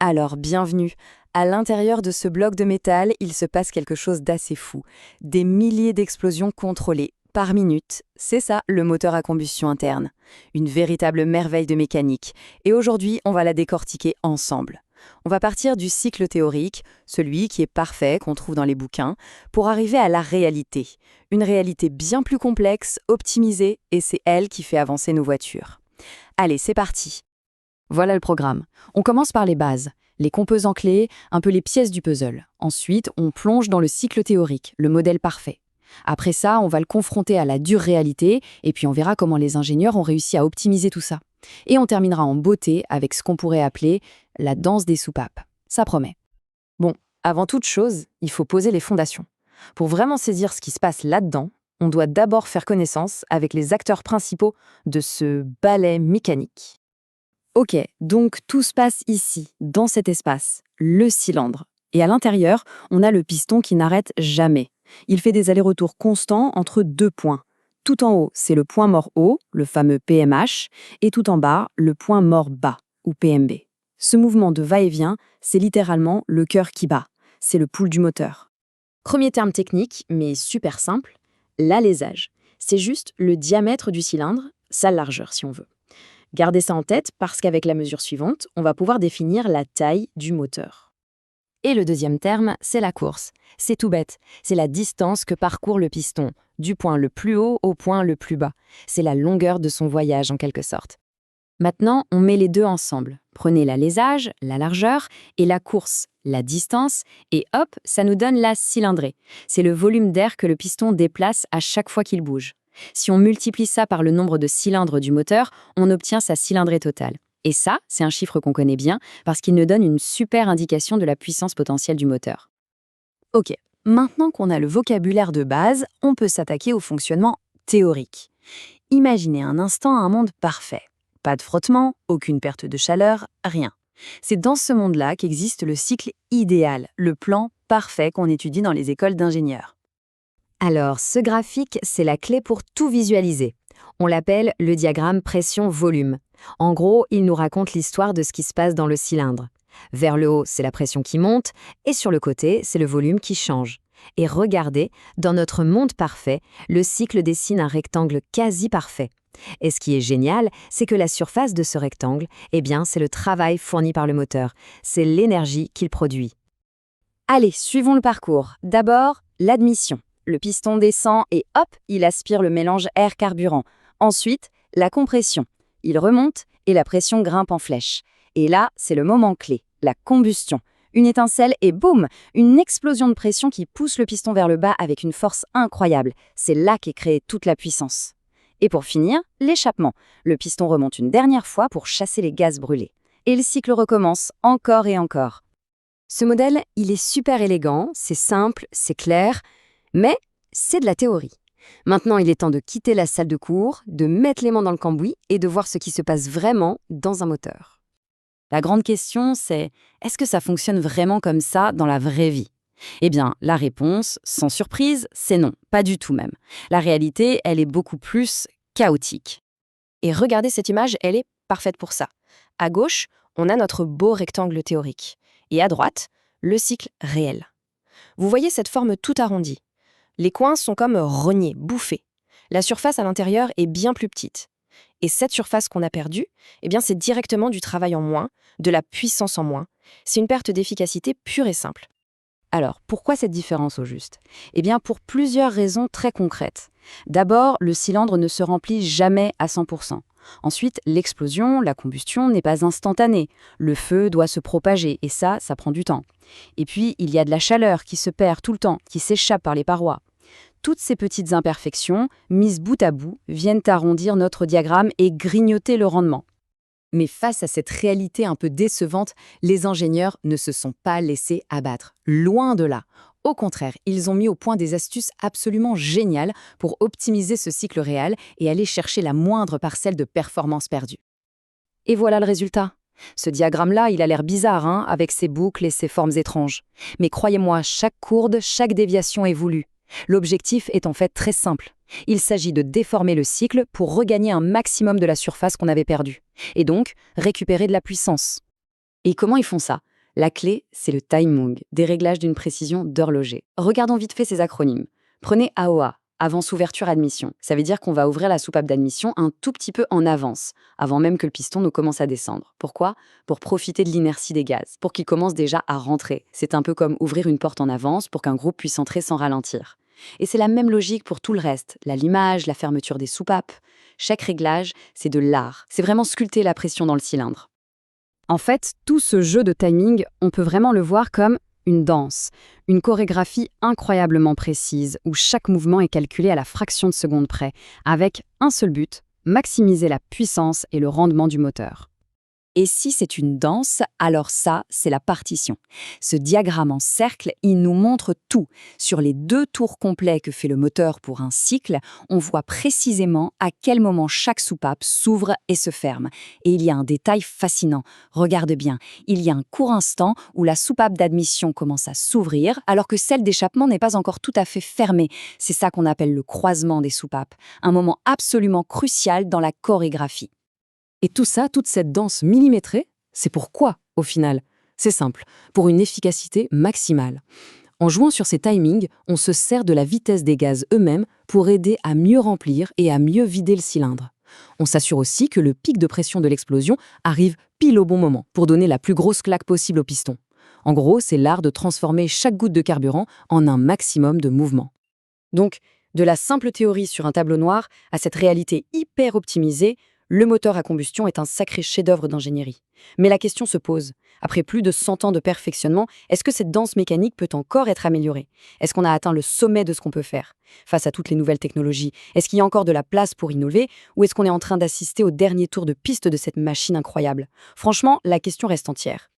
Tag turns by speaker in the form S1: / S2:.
S1: Alors, bienvenue. À l'intérieur de ce bloc de métal, il se passe quelque chose d'assez fou. Des milliers d'explosions contrôlées par minute. C'est ça, le moteur à combustion interne. Une véritable merveille de mécanique. Et aujourd'hui, on va la décortiquer ensemble. On va partir du cycle théorique, celui qui est parfait, qu'on trouve dans les bouquins, pour arriver à la réalité. Une réalité bien plus complexe, optimisée, et c'est elle qui fait avancer nos voitures. Allez, c'est parti. Voilà le programme. On commence par les bases, les composants clés, un peu les pièces du puzzle. Ensuite, on plonge dans le cycle théorique, le modèle parfait. Après ça, on va le confronter à la dure réalité, et puis on verra comment les ingénieurs ont réussi à optimiser tout ça. Et on terminera en beauté avec ce qu'on pourrait appeler la danse des soupapes. Ça promet. Bon, avant toute chose, il faut poser les fondations. Pour vraiment saisir ce qui se passe là-dedans, on doit d'abord faire connaissance avec les acteurs principaux de ce ballet mécanique. Ok, donc tout se passe ici, dans cet espace, le cylindre. Et à l'intérieur, on a le piston qui n'arrête jamais. Il fait des allers-retours constants entre deux points. Tout en haut, c'est le point mort haut, le fameux PMH, et tout en bas, le point mort bas, ou PMB. Ce mouvement de va-et-vient, c'est littéralement le cœur qui bat. C'est le pouls du moteur. Premier terme technique, mais super simple, l'alésage. C'est juste le diamètre du cylindre, sa largeur si on veut. Gardez ça en tête parce qu'avec la mesure suivante, on va pouvoir définir la taille du moteur. Et le deuxième terme, c'est la course. C'est tout bête, c'est la distance que parcourt le piston, du point le plus haut au point le plus bas. C'est la longueur de son voyage en quelque sorte. Maintenant, on met les deux ensemble. Prenez l'alésage, la largeur, et la course, la distance, et hop, ça nous donne la cylindrée. C'est le volume d'air que le piston déplace à chaque fois qu'il bouge. Si on multiplie ça par le nombre de cylindres du moteur, on obtient sa cylindrée totale. Et ça, c'est un chiffre qu'on connaît bien parce qu'il nous donne une super indication de la puissance potentielle du moteur. Ok, maintenant qu'on a le vocabulaire de base, on peut s'attaquer au fonctionnement théorique. Imaginez un instant un monde parfait. Pas de frottement, aucune perte de chaleur, rien. C'est dans ce monde-là qu'existe le cycle idéal, le plan parfait qu'on étudie dans les écoles d'ingénieurs. Alors, ce graphique, c'est la clé pour tout visualiser. On l'appelle le diagramme pression-volume. En gros, il nous raconte l'histoire de ce qui se passe dans le cylindre. Vers le haut, c'est la pression qui monte, et sur le côté, c'est le volume qui change. Et regardez, dans notre monde parfait, le cycle dessine un rectangle quasi parfait. Et ce qui est génial, c'est que la surface de ce rectangle, eh bien, c'est le travail fourni par le moteur. C'est l'énergie qu'il produit. Allez, suivons le parcours. D'abord, l'admission. Le piston descend et hop, il aspire le mélange air-carburant. Ensuite, la compression. Il remonte et la pression grimpe en flèche. Et là, c'est le moment clé, la combustion. Une étincelle et boum, une explosion de pression qui pousse le piston vers le bas avec une force incroyable. C'est là qu'est créée toute la puissance. Et pour finir, l'échappement. Le piston remonte une dernière fois pour chasser les gaz brûlés. Et le cycle recommence encore et encore. Ce modèle, il est super élégant, c'est simple, c'est clair, mais c'est de la théorie. Maintenant, il est temps de quitter la salle de cours, de mettre les mains dans le cambouis et de voir ce qui se passe vraiment dans un moteur. La grande question, c'est est-ce que ça fonctionne vraiment comme ça dans la vraie vie ? Eh bien, la réponse, sans surprise, c'est non, pas du tout même. La réalité, elle est beaucoup plus chaotique. Et regardez cette image, elle est parfaite pour ça. À gauche, on a notre beau rectangle théorique. Et à droite, le cycle réel. Vous voyez cette forme tout arrondie. Les coins sont comme rognés, bouffés. La surface à l'intérieur est bien plus petite. Et cette surface qu'on a perdue, eh bien, c'est directement du travail en moins, de la puissance en moins. C'est une perte d'efficacité pure et simple. Alors, pourquoi cette différence au juste ? Eh bien, pour plusieurs raisons très concrètes. D'abord, le cylindre ne se remplit jamais à 100%. Ensuite, l'explosion, la combustion n'est pas instantanée. Le feu doit se propager et ça prend du temps. Et puis, il y a de la chaleur qui se perd tout le temps, qui s'échappe par les parois. Toutes ces petites imperfections, mises bout à bout, viennent arrondir notre diagramme et grignoter le rendement. Mais face à cette réalité un peu décevante, les ingénieurs ne se sont pas laissés abattre. Loin de là. Au contraire, ils ont mis au point des astuces absolument géniales pour optimiser ce cycle réel et aller chercher la moindre parcelle de performance perdue. Et voilà le résultat. Ce diagramme-là, il a l'air bizarre, avec ses boucles et ses formes étranges. Mais croyez-moi, chaque courbe, chaque déviation est voulue. L'objectif est en fait très simple. Il s'agit de déformer le cycle pour regagner un maximum de la surface qu'on avait perdue. Et donc, récupérer de la puissance. Et comment ils font ça ? La clé, c'est le timing, des réglages d'une précision d'horloger. Regardons vite fait ces acronymes. Prenez AOA, avance ouverture admission. Ça veut dire qu'on va ouvrir la soupape d'admission un tout petit peu en avance, avant même que le piston ne commence à descendre. Pourquoi? Pour profiter de l'inertie des gaz, pour qu'ils commencent déjà à rentrer. C'est un peu comme ouvrir une porte en avance pour qu'un groupe puisse entrer sans ralentir. Et c'est la même logique pour tout le reste, la limage, la fermeture des soupapes. Chaque réglage, c'est de l'art. C'est vraiment sculpter la pression dans le cylindre. En fait, tout ce jeu de timing, on peut vraiment le voir comme une danse, une chorégraphie incroyablement précise où chaque mouvement est calculé à la fraction de seconde près, avec un seul but, maximiser la puissance et le rendement du moteur. Et si c'est une danse, alors ça, c'est la partition. Ce diagramme en cercle, il nous montre tout. Sur les 2 tours complets que fait le moteur pour un cycle, on voit précisément à quel moment chaque soupape s'ouvre et se ferme. Et il y a un détail fascinant. Regarde bien, il y a un court instant où la soupape d'admission commence à s'ouvrir, alors que celle d'échappement n'est pas encore tout à fait fermée. C'est ça qu'on appelle le croisement des soupapes. Un moment absolument crucial dans la chorégraphie.
S2: Et tout ça, toute cette danse millimétrée, c'est pour quoi, au final? C'est simple, pour une efficacité maximale. En jouant sur ces timings, on se sert de la vitesse des gaz eux-mêmes pour aider à mieux remplir et à mieux vider le cylindre. On s'assure aussi que le pic de pression de l'explosion arrive pile au bon moment pour donner la plus grosse claque possible au piston. En gros, c'est l'art de transformer chaque goutte de carburant en un maximum de mouvement. Donc, de la simple théorie sur un tableau noir à cette réalité hyper optimisée, le moteur à combustion est un sacré chef-d'œuvre d'ingénierie. Mais la question se pose, après plus de 100 ans de perfectionnement, est-ce que cette danse mécanique peut encore être améliorée? Est-ce qu'on a atteint le sommet de ce qu'on peut faire? Face à toutes les nouvelles technologies, est-ce qu'il y a encore de la place pour innover ou est-ce qu'on est en train d'assister au dernier tour de piste de cette machine incroyable? Franchement, la question reste entière.